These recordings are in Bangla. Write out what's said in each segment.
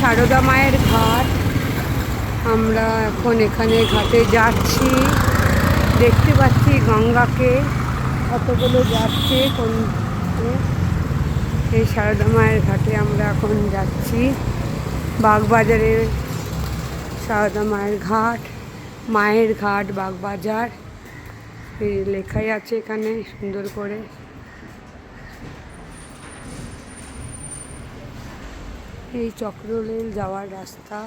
সারদা মায়ের ঘাট। আমরা এখন এখানে ঘাটে যাচ্ছি, দেখতে পাচ্ছি গঙ্গাকে কতগুলো যাচ্ছে। এই সারদা মায়ের ঘাটে আমরা এখন যাচ্ছি। বাগবাজারের সারদা মায়ের ঘাট, মায়ের ঘাট বাগবাজার এই লেখাই আছে এখানে সুন্দর করে। এই চক্ররেল যাওয়ার রাস্তা,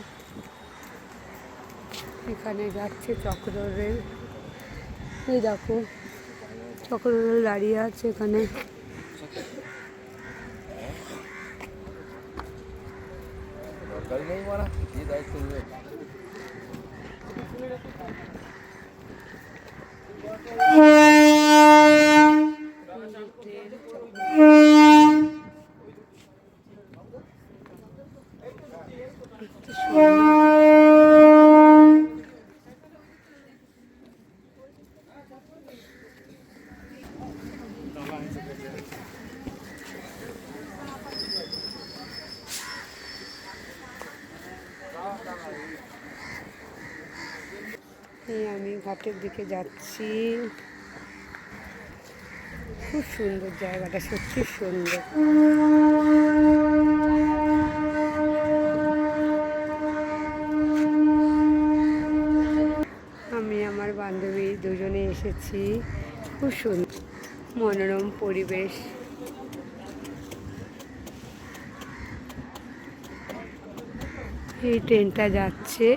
এখানে যাচ্ছে চক্ররেল। এই দেখো চক্ররেল দাঁড়িয়ে আছে এখানে। আমি ঘাটের দিকে যাচ্ছি। খুব সুন্দর জায়গাটা, সত্যি সুন্দর। আমি আমার বান্ধবী দুজনে এসেছি। খুব সুন্দর মনোরম পরিবেশ। এই ট্রেনটা যাচ্ছে।